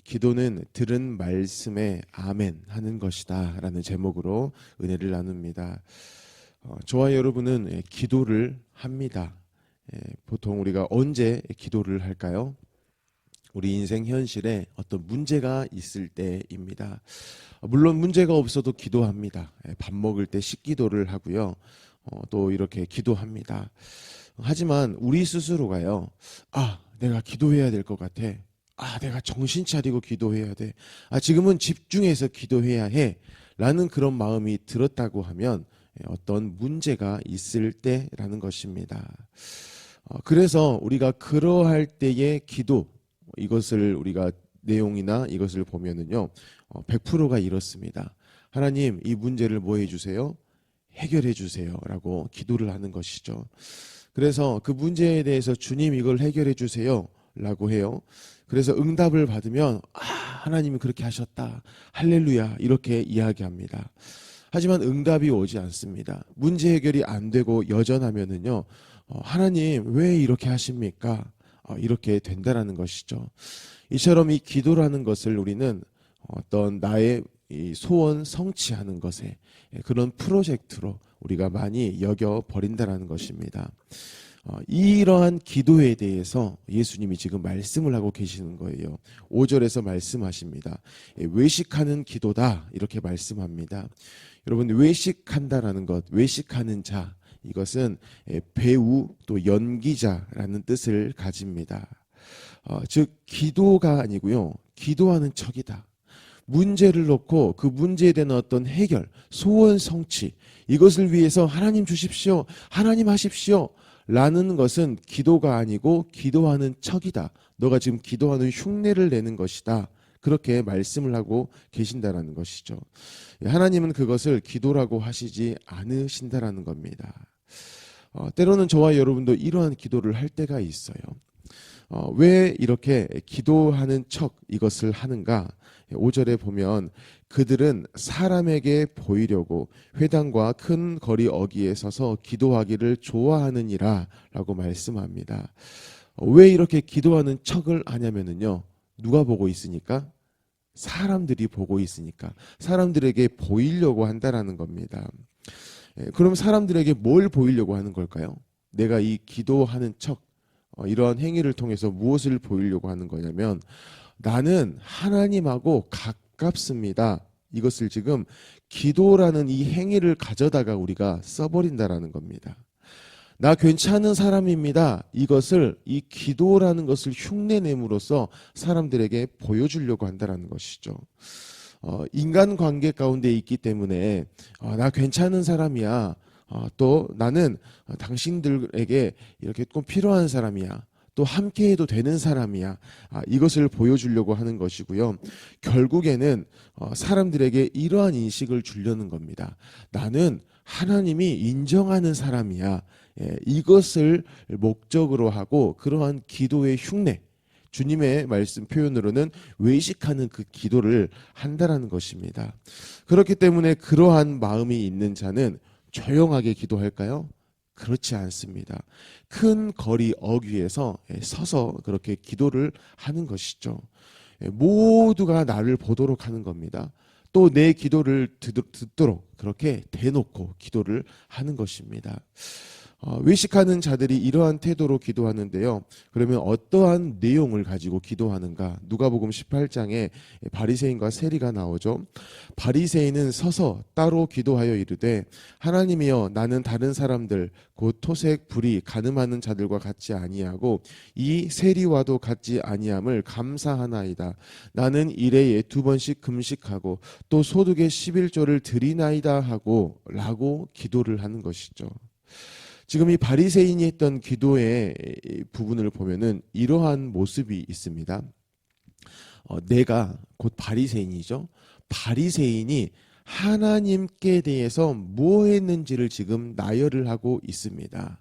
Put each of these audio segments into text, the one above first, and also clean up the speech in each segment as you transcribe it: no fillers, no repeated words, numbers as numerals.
기도는 들은 말씀에 아멘 하는 것이다 라는 제목으로 은혜를 나눕니다. 저와 여러분은 기도를 합니다. 보통 우리가 언제 기도를 할까요? 우리 인생 현실에 어떤 문제가 있을 때입니다. 물론 문제가 없어도 기도합니다. 밥 먹을 때 식기도를 하고요. 또 이렇게 기도합니다. 하지만 우리 스스로가요. 내가 기도해야 될 것 같아. 내가 정신 차리고 기도해야 돼. 지금은 집중해서 기도해야 해. 라는 그런 마음이 들었다고 하면 어떤 문제가 있을 때라는 것입니다. 그래서 우리가 그러할 때의 기도, 이것을 우리가 내용이나 이것을 보면은요, 100%가 이렇습니다. 하나님, 이 문제를 뭐 해주세요? 해결해 주세요. 라고 기도를 하는 것이죠. 그래서 그 문제에 대해서 주님 이걸 해결해 주세요. 라고 해요. 그래서 응답을 받으면 하나님이 그렇게 하셨다. 할렐루야. 이렇게 이야기합니다. 하지만 응답이 오지 않습니다. 문제 해결이 안 되고 여전하면은요. 하나님 왜 이렇게 하십니까? 이렇게 된다라는 것이죠. 이처럼 이 기도라는 것을 우리는 어떤 나의 이 소원 성취하는 것에 그런 프로젝트로 우리가 많이 여겨 버린다라는 것입니다. 이러한 기도에 대해서 예수님이 지금 말씀을 하고 계시는 거예요. 5절에서 말씀하십니다. 외식하는 기도다 이렇게 말씀합니다. 여러분, 외식한다라는 것, 외식하는 자, 이것은 배우 또 연기자라는 뜻을 가집니다. 즉 기도가 아니고요, 기도하는 척이다. 문제를 놓고 그 문제에 대한 어떤 해결, 소원 성취, 이것을 위해서 하나님 주십시오, 하나님 하십시오 라는 것은 기도가 아니고 기도하는 척이다. 너가 지금 기도하는 흉내를 내는 것이다. 그렇게 말씀을 하고 계신다라는 것이죠. 하나님은 그것을 기도라고 하시지 않으신다라는 겁니다. 때로는 저와 여러분도 이러한 기도를 할 때가 있어요. 왜 이렇게 기도하는 척 이것을 하는가? 5절에 보면 그들은 사람에게 보이려고 회당과 큰 거리 어귀에 서서 기도하기를 좋아하느니라 라고 말씀합니다. 왜 이렇게 기도하는 척을 하냐면요, 누가 보고 있으니까? 사람들이 보고 있으니까, 사람들에게 보이려고 한다라는 겁니다. 그럼 사람들에게 뭘 보이려고 하는 걸까요? 내가 이 기도하는 척, 이러한 행위를 통해서 무엇을 보이려고 하는 거냐면, 나는 하나님하고 가깝습니다. 이것을 지금 기도라는 이 행위를 가져다가 우리가 써버린다라는 겁니다. 나 괜찮은 사람입니다. 이것을 이 기도라는 것을 흉내냄으로써 사람들에게 보여주려고 한다는 것이죠. 인간관계 가운데 있기 때문에 나 괜찮은 사람이야. 또 나는 당신들에게 이렇게 꼭 필요한 사람이야. 또 함께해도 되는 사람이야. 이것을 보여주려고 하는 것이고요. 결국에는 사람들에게 이러한 인식을 주려는 겁니다. 나는 하나님이 인정하는 사람이야. 이것을 목적으로 하고 그러한 기도의 흉내, 주님의 말씀 표현으로는 외식하는 그 기도를 한다라는 것입니다. 그렇기 때문에 그러한 마음이 있는 자는 조용하게 기도할까요? 그렇지 않습니다. 큰 거리 어귀에서 서서 그렇게 기도를 하는 것이죠. 모두가 나를 보도록 하는 겁니다. 또 내 기도를 듣도록 그렇게 대놓고 기도를 하는 것입니다. 외식하는 자들이 이러한 태도로 기도하는데요. 그러면 어떠한 내용을 가지고 기도하는가? 누가복음 18장에 바리새인과 세리가 나오죠. 바리새인은 서서 따로 기도하여 이르되 하나님이여, 나는 다른 사람들 곧 토색, 불의, 간음하는 자들과 같지 아니하고 이 세리와도 같지 아니함을 감사하나이다. 나는 일해에 2번씩 금식하고 또 소득의 11조를 드리나이다 하고 라고 기도를 하는 것이죠. 지금 이 바리새인이 했던 기도의 부분을 보면은 이러한 모습이 있습니다. 내가 곧 바리새인이죠. 바리새인이 하나님께 대해서 뭐 했는지를 지금 나열을 하고 있습니다.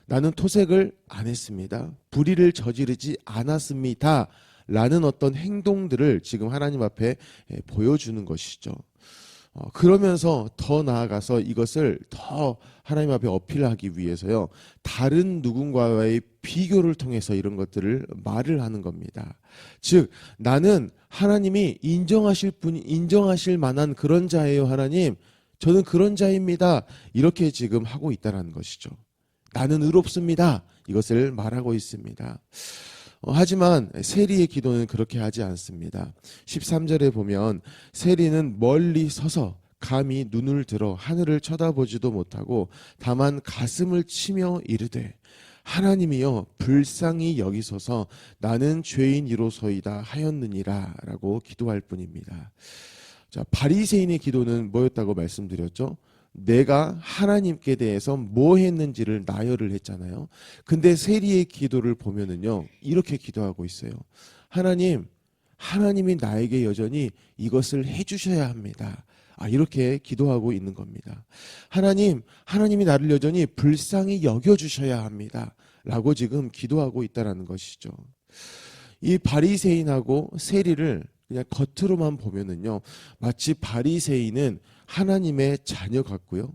나는 토색을 안 했습니다. 불의를 저지르지 않았습니다. 라는 어떤 행동들을 지금 하나님 앞에 보여주는 것이죠. 그러면서 더 나아가서 이것을 더 하나님 앞에 어필하기 위해서요, 다른 누군가와의 비교를 통해서 이런 것들을 말을 하는 겁니다. 즉, 나는 하나님이 인정하실 만한 그런 자예요, 하나님. 저는 그런 자입니다. 이렇게 지금 하고 있다는 것이죠. 나는 의롭습니다. 이것을 말하고 있습니다. 하지만 세리의 기도는 그렇게 하지 않습니다. 13절에 보면 세리는 멀리 서서 감히 눈을 들어 하늘을 쳐다보지도 못하고 다만 가슴을 치며 이르되 하나님이여 불쌍히 여기소서 나는 죄인이로소이다 하였느니라 라고 기도할 뿐입니다. 자, 바리새인의 기도는 뭐였다고 말씀드렸죠? 내가 하나님께 대해서 뭐 했는지를 나열을 했잖아요. 근데 세리의 기도를 보면은요, 이렇게 기도하고 있어요. 하나님이 나에게 여전히 이것을 해주셔야 합니다. 이렇게 기도하고 있는 겁니다. 하나님이 나를 여전히 불쌍히 여겨주셔야 합니다. 라고 지금 기도하고 있다는 것이죠. 이 바리새인하고 세리를 그냥 겉으로만 보면은요, 마치 바리새인은 하나님의 자녀 같고요,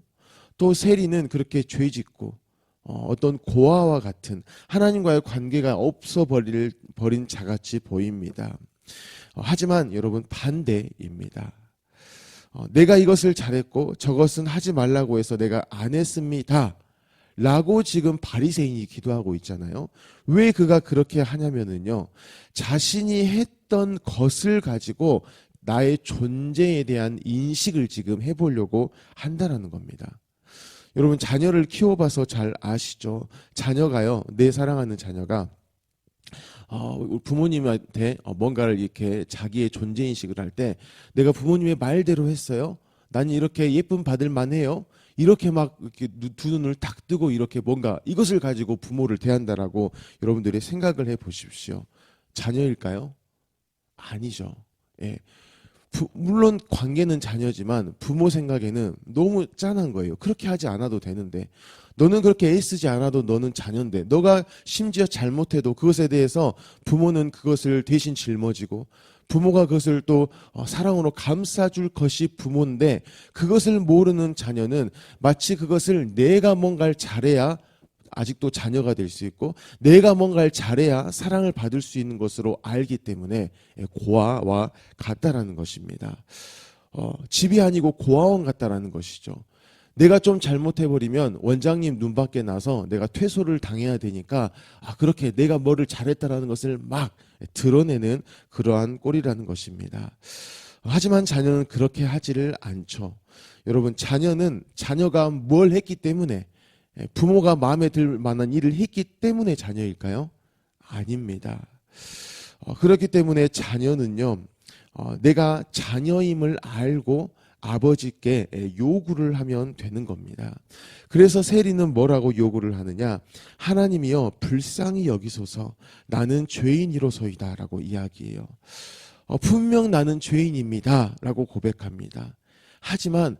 또 세리는 그렇게 죄짓고 어떤 고아와 같은 하나님과의 관계가 없어 버린 자같이 보입니다. 하지만 여러분, 반대입니다. 내가 이것을 잘했고 저것은 하지 말라고 해서 내가 안 했습니다 라고 지금 바리새인이 기도하고 있잖아요. 왜 그가 그렇게 하냐면은요, 자신이 했던 것을 가지고 나의 존재에 대한 인식을 지금 해보려고 한다는 겁니다. 여러분, 자녀를 키워봐서 잘 아시죠? 자녀가요, 내 사랑하는 자녀가 부모님한테 뭔가를 이렇게 자기의 존재인식을 할 때 내가 부모님의 말대로 했어요. 난 이렇게 예쁨 받을 만해요. 이렇게 막 이렇게 두 눈을 딱 뜨고 이렇게 뭔가 이것을 가지고 부모를 대한다라고 여러분들이 생각을 해 보십시오. 자녀일까요? 아니죠. 예. 물론 관계는 자녀지만 부모 생각에는 너무 짠한 거예요. 그렇게 하지 않아도 되는데, 너는 그렇게 애쓰지 않아도 너는 자녀인데, 너가 심지어 잘못해도 그것에 대해서 부모는 그것을 대신 짊어지고 부모가 그것을 또 사랑으로 감싸줄 것이 부모인데, 그것을 모르는 자녀는 마치 그것을 내가 뭔가를 잘해야 아직도 자녀가 될 수 있고 내가 뭔가를 잘해야 사랑을 받을 수 있는 것으로 알기 때문에 고아와 같다라는 것입니다. 집이 아니고 고아원 같다라는 것이죠. 내가 좀 잘못해버리면 원장님 눈밖에 나서 내가 퇴소를 당해야 되니까 그렇게 내가 뭐를 잘했다라는 것을 막 드러내는 그러한 꼴이라는 것입니다. 하지만 자녀는 그렇게 하지를 않죠. 여러분, 자녀가 뭘 했기 때문에, 부모가 마음에 들 만한 일을 했기 때문에 자녀일까요? 아닙니다. 그렇기 때문에 자녀는요, 내가 자녀임을 알고 아버지께 요구를 하면 되는 겁니다. 그래서 세리는 뭐라고 요구를 하느냐? 하나님이여 불쌍히 여기소서 나는 죄인이로소이다 라고 이야기해요. 분명 나는 죄인입니다 라고 고백합니다. 하지만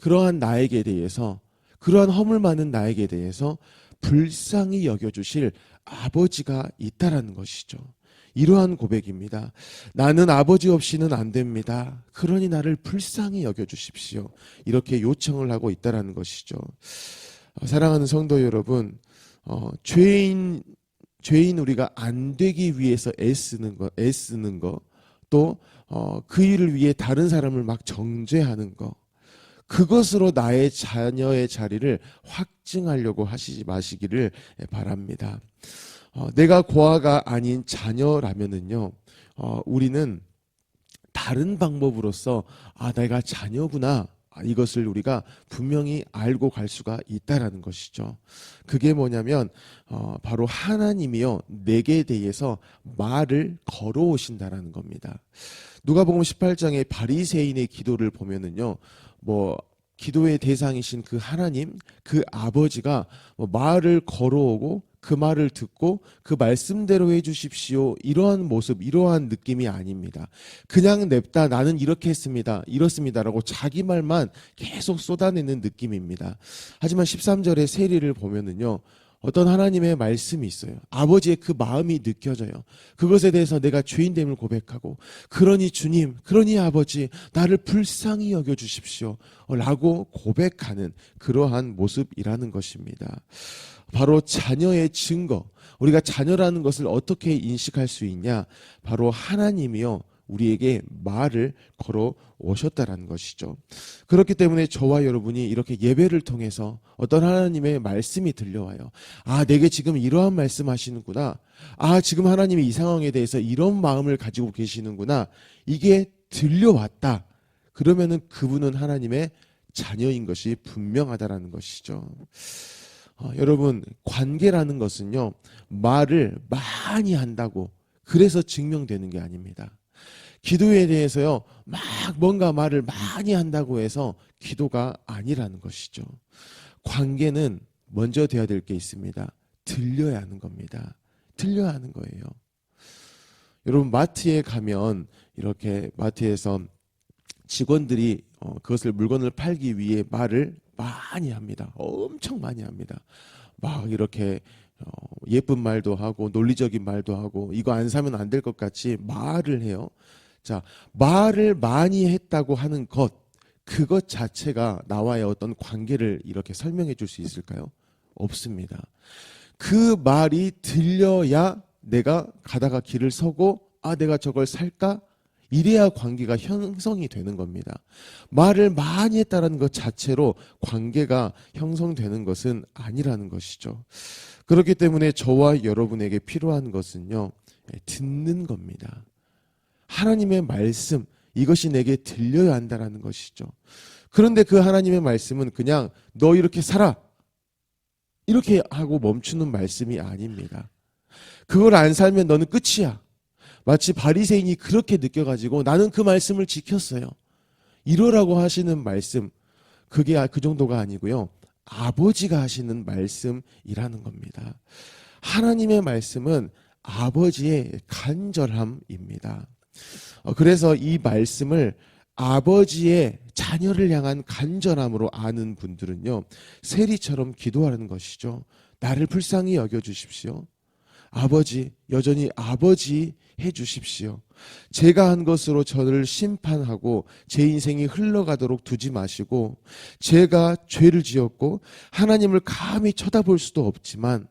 그러한 나에게 대해서, 그러한 허물 많은 나에게 대해서 불쌍히 여겨주실 아버지가 있다라는 것이죠. 이러한 고백입니다. 나는 아버지 없이는 안 됩니다. 그러니 나를 불쌍히 여겨주십시오. 이렇게 요청을 하고 있다라는 것이죠. 사랑하는 성도 여러분, 죄인 우리가 안 되기 위해서 애쓰는 거, 또 그 일을 위해 다른 사람을 막 정죄하는 거, 그것으로 나의 자녀의 자리를 확증하려고 하시지 마시기를 바랍니다. 내가 고아가 아닌 자녀라면은요, 우리는 다른 방법으로서 내가 자녀구나, 이것을 우리가 분명히 알고 갈 수가 있다라는 것이죠. 그게 뭐냐면 바로 하나님이요 내게 대해서 말을 걸어오신다라는 겁니다. 누가복음 18장의 바리새인의 기도를 보면은요, 기도의 대상이신 그 하나님, 그 아버지가 말을 걸어오고 그 말을 듣고 그 말씀대로 해주십시오, 이러한 모습, 이러한 느낌이 아닙니다. 그냥 냅다 나는 이렇게 했습니다, 이렇습니다라고 자기 말만 계속 쏟아내는 느낌입니다. 하지만 13절의 세리를 보면은요, 어떤 하나님의 말씀이 있어요. 아버지의 그 마음이 느껴져요. 그것에 대해서 내가 죄인됨을 고백하고, 그러니 주님, 그러니 아버지, 나를 불쌍히 여겨주십시오 라고 고백하는 그러한 모습이라는 것입니다. 바로 자녀의 증거, 우리가 자녀라는 것을 어떻게 인식할 수 있냐? 바로 하나님이요 우리에게 말을 걸어 오셨다라는 것이죠. 그렇기 때문에 저와 여러분이 이렇게 예배를 통해서 어떤 하나님의 말씀이 들려와요. 아, 내게 지금 이러한 말씀 하시는구나. 아, 지금 하나님이 이 상황에 대해서 이런 마음을 가지고 계시는구나. 이게 들려왔다. 그러면은 그분은 하나님의 자녀인 것이 분명하다라는 것이죠. 여러분, 관계라는 것은요, 말을 많이 한다고 그래서 증명되는 게 아닙니다. 기도에 대해서요, 막 뭔가 말을 많이 한다고 해서 기도가 아니라는 것이죠. 관계는 먼저 돼야 될 게 있습니다. 들려야 하는 겁니다. 들려야 하는 거예요. 여러분, 마트에 가면 이렇게 마트에서 직원들이 그것을 물건을 팔기 위해 말을 많이 합니다. 엄청 많이 합니다. 막 이렇게 예쁜 말도 하고 논리적인 말도 하고 이거 안 사면 안 될 것 같이 말을 해요. 자, 말을 많이 했다고 하는 것, 그것 자체가 나와의 어떤 관계를 이렇게 설명해 줄 수 있을까요? 없습니다. 그 말이 들려야 내가 가다가 길을 서고, 아, 내가 저걸 살까? 이래야 관계가 형성이 되는 겁니다. 말을 많이 했다는 것 자체로 관계가 형성되는 것은 아니라는 것이죠. 그렇기 때문에 저와 여러분에게 필요한 것은요, 듣는 겁니다. 하나님의 말씀, 이것이 내게 들려야 한다는 것이죠. 그런데 그 하나님의 말씀은 그냥 너 이렇게 살아, 이렇게 하고 멈추는 말씀이 아닙니다. 그걸 안 살면 너는 끝이야. 마치 바리새인이 그렇게 느껴가지고 나는 그 말씀을 지켰어요, 이러라고 하시는 말씀, 그게 그 정도가 아니고요, 아버지가 하시는 말씀이라는 겁니다. 하나님의 말씀은 아버지의 간절함입니다. 그래서 이 말씀을 아버지의 자녀를 향한 간절함으로 아는 분들은요, 세리처럼 기도하는 것이죠. 나를 불쌍히 여겨주십시오. 아버지, 여전히 아버지 해주십시오. 제가 한 것으로 저를 심판하고 제 인생이 흘러가도록 두지 마시고, 제가 죄를 지었고 하나님을 감히 쳐다볼 수도 없지만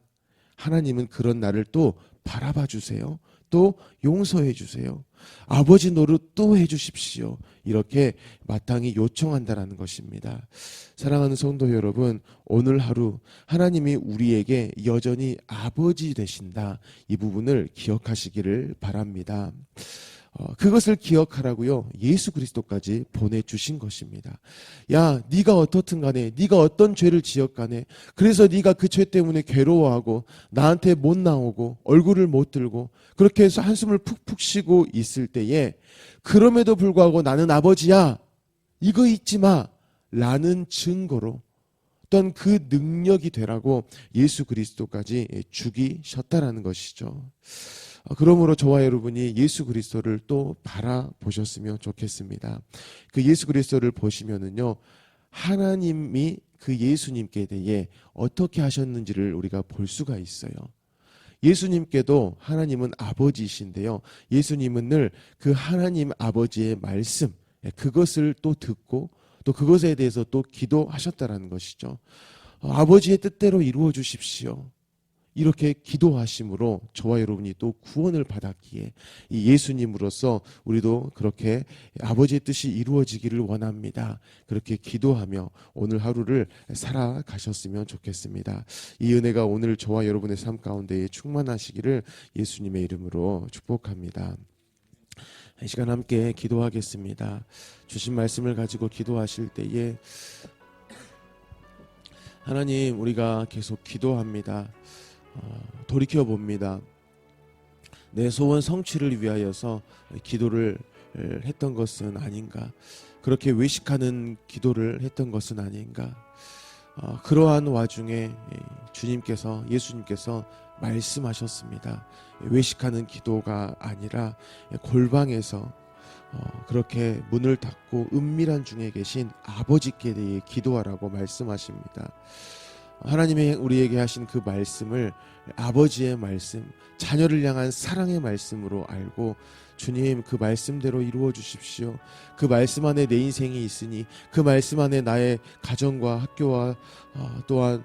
하나님은 그런 나를 또 바라봐 주세요. 또 용서해 주세요. 아버지 노릇 또 해주십시오. 이렇게 마땅히 요청한다라는 것입니다. 사랑하는 성도 여러분, 오늘 하루 하나님이 우리에게 여전히 아버지 되신다, 이 부분을 기억하시기를 바랍니다. 그것을 기억하라고요, 예수 그리스도까지 보내주신 것입니다. 야, 네가 어떻든 간에, 네가 어떤 죄를 지었간에, 그래서 네가 그 죄 때문에 괴로워하고 나한테 못 나오고 얼굴을 못 들고 그렇게 해서 한숨을 푹푹 쉬고 있을 때에, 그럼에도 불구하고 나는 아버지야, 이거 잊지 마 라는 증거로 어떤 그 능력이 되라고 예수 그리스도까지 죽이셨다라는 것이죠. 그러므로 저와 여러분이 예수 그리스도를 또 바라보셨으면 좋겠습니다. 그 예수 그리스도를 보시면은요, 하나님이 그 예수님께 대해 어떻게 하셨는지를 우리가 볼 수가 있어요. 예수님께도 하나님은 아버지이신데요, 예수님은 늘 그 하나님 아버지의 말씀, 그것을 또 듣고 또 그것에 대해서 또 기도하셨다라는 것이죠. 아버지의 뜻대로 이루어 주십시오, 이렇게 기도하심으로 저와 여러분이 또 구원을 받았기에, 이 예수님으로서 우리도 그렇게 아버지의 뜻이 이루어지기를 원합니다. 그렇게 기도하며 오늘 하루를 살아가셨으면 좋겠습니다. 이 은혜가 오늘 저와 여러분의 삶 가운데에 충만하시기를 예수님의 이름으로 축복합니다. 이 시간 함께 기도하겠습니다. 주신 말씀을 가지고 기도하실 때에 하나님, 우리가 계속 기도합니다. 돌이켜봅니다. 내 소원 성취를 위하여서 기도를 했던 것은 아닌가, 그렇게 외식하는 기도를 했던 것은 아닌가. 그러한 와중에 주님께서, 예수님께서 말씀하셨습니다. 외식하는 기도가 아니라 골방에서 그렇게 문을 닫고 은밀한 중에 계신 아버지께 대해 기도하라고 말씀하십니다. 하나님의 우리에게 하신 그 말씀을 아버지의 말씀, 자녀를 향한 사랑의 말씀으로 알고 주님 그 말씀대로 이루어 주십시오. 그 말씀 안에 내 인생이 있으니 그 말씀 안에 나의 가정과 학교와 또한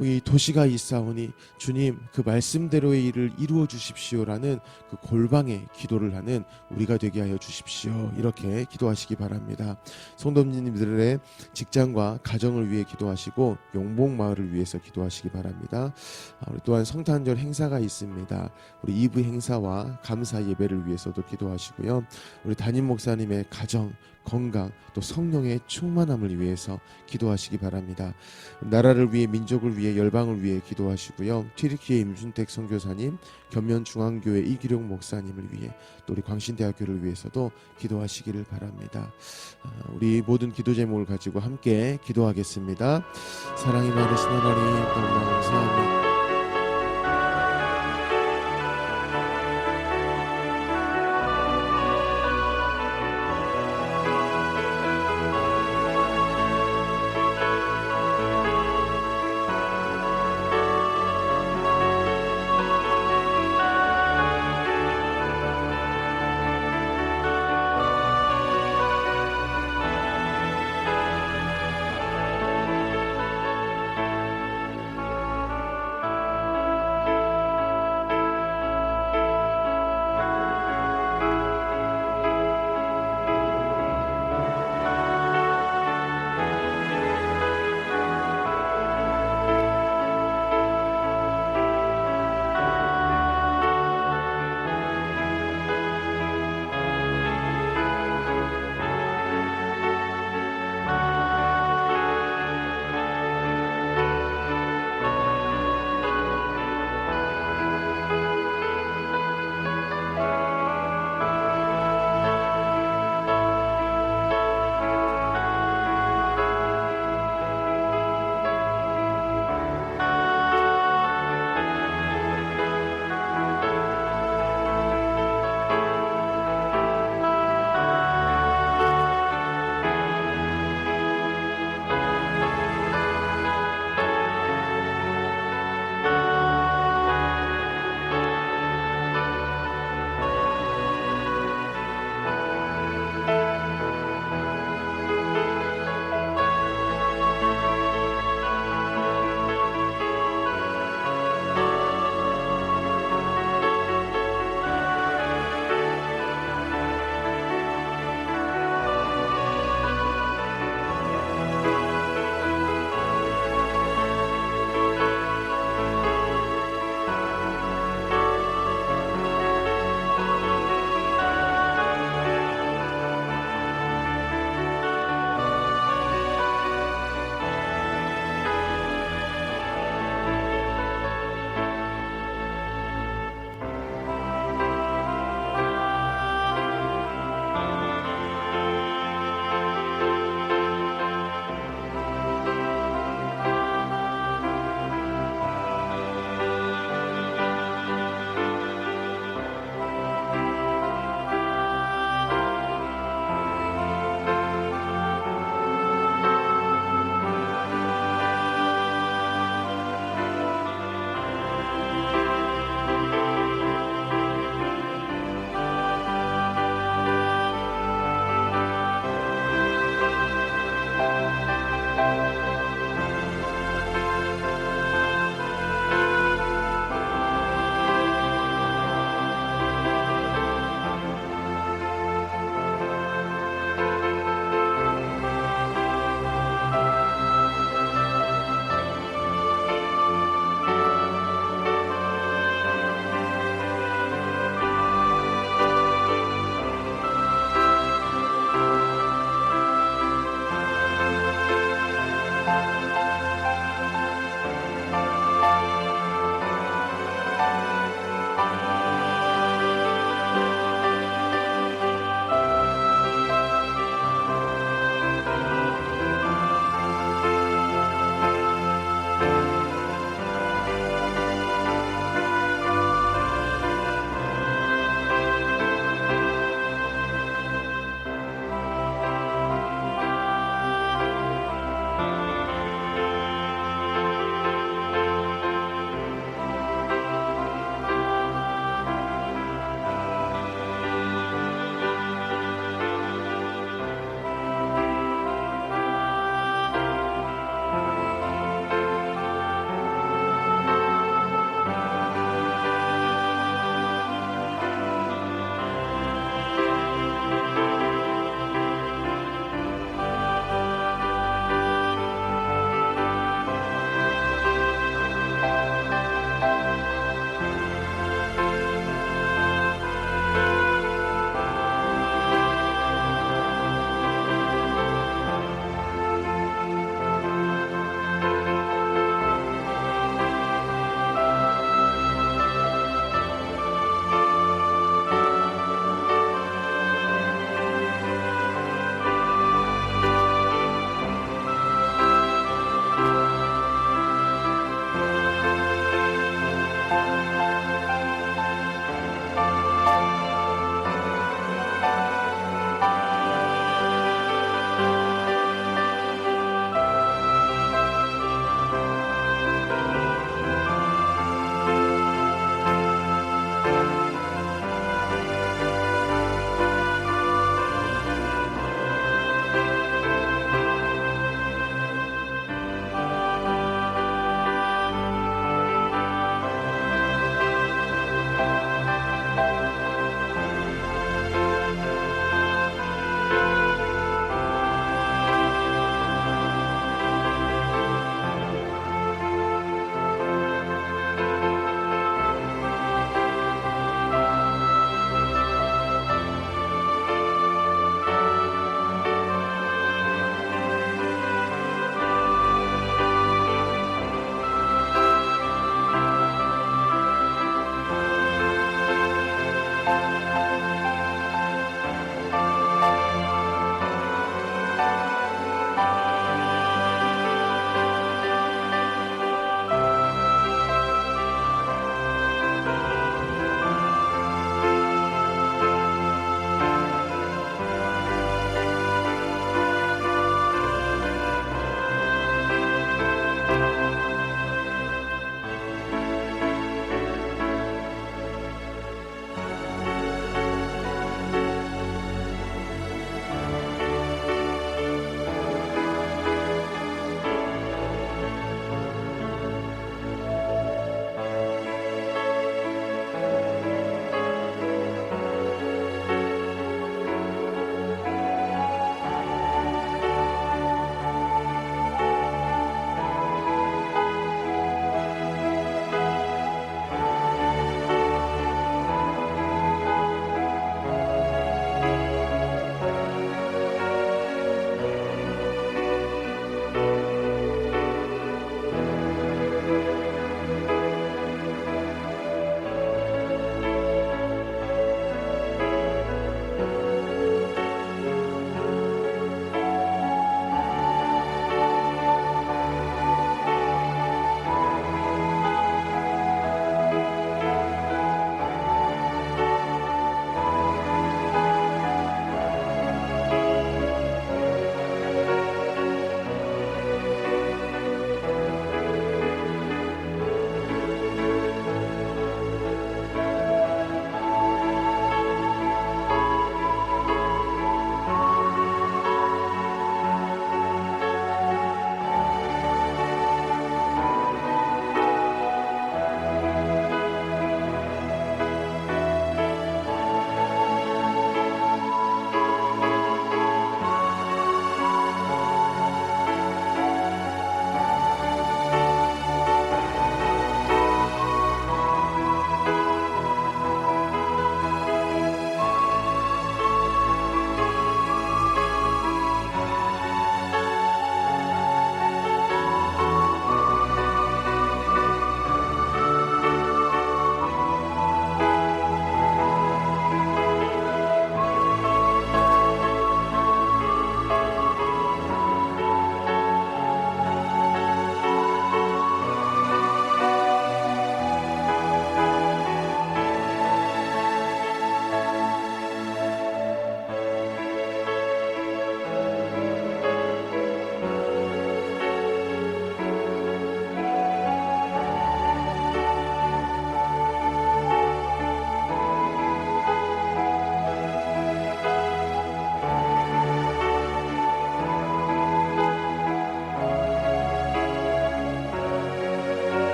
이 도시가 있사오니 주님 그 말씀대로의 일을 이루어 주십시오라는 그 골방의 기도를 하는 우리가 되게 하여 주십시오. 이렇게 기도하시기 바랍니다. 성도님들의 직장과 가정을 위해 기도하시고 용복마을을 위해서 기도하시기 바랍니다. 우리 또한 성탄절 행사가 있습니다. 우리 2부 행사와 감사 예배를 위해서도 기도하시고요. 우리 담임 목사님의 가정, 건강, 또 성령의 충만함을 위해서 기도하시기 바랍니다. 나라를 위해, 민족을 위해, 열방을 위해 기도하시고요. 튀르키예 임순택 선교사님, 견면중앙교회 이기룡 목사님을 위해, 또 우리 광신대학교를 위해서도 기도하시기를 바랍니다. 우리 모든 기도 제목을 가지고 함께 기도하겠습니다. 사랑이 많으신 하나님, 너무 감사합니다.